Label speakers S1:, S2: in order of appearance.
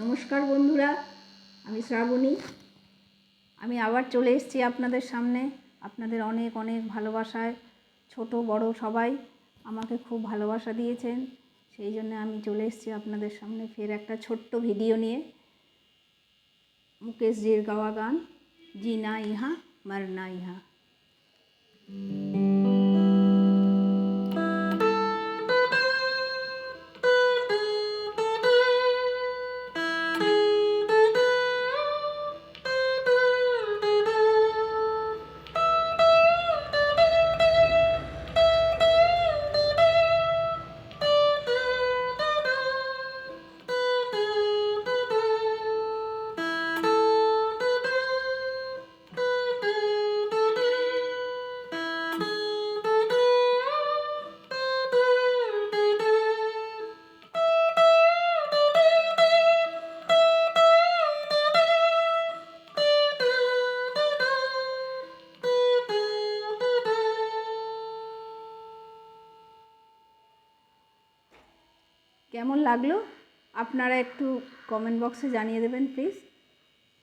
S1: নমস্কার বন্ধুরা, আমি শ্রাবণী। আমি আবার চলে এসেছি আপনাদের সামনে। আপনাদের অনেক অনেক ভালোবাসায় ছোট বড় সবাই আমাকে খুব ভালোবাসা দিয়েছেন, সেই জন্য আমি চলে এসেছি আপনাদের সামনে ফের একটা ছোট্ট ভিডিও নিয়ে। মুকেশজির গাওয়া গান জিনা ইহা মরনা ইহা। কেমন লাগলো আপনারা একটু কমেন্ট বক্সে জানিয়ে দেবেন প্লিজ।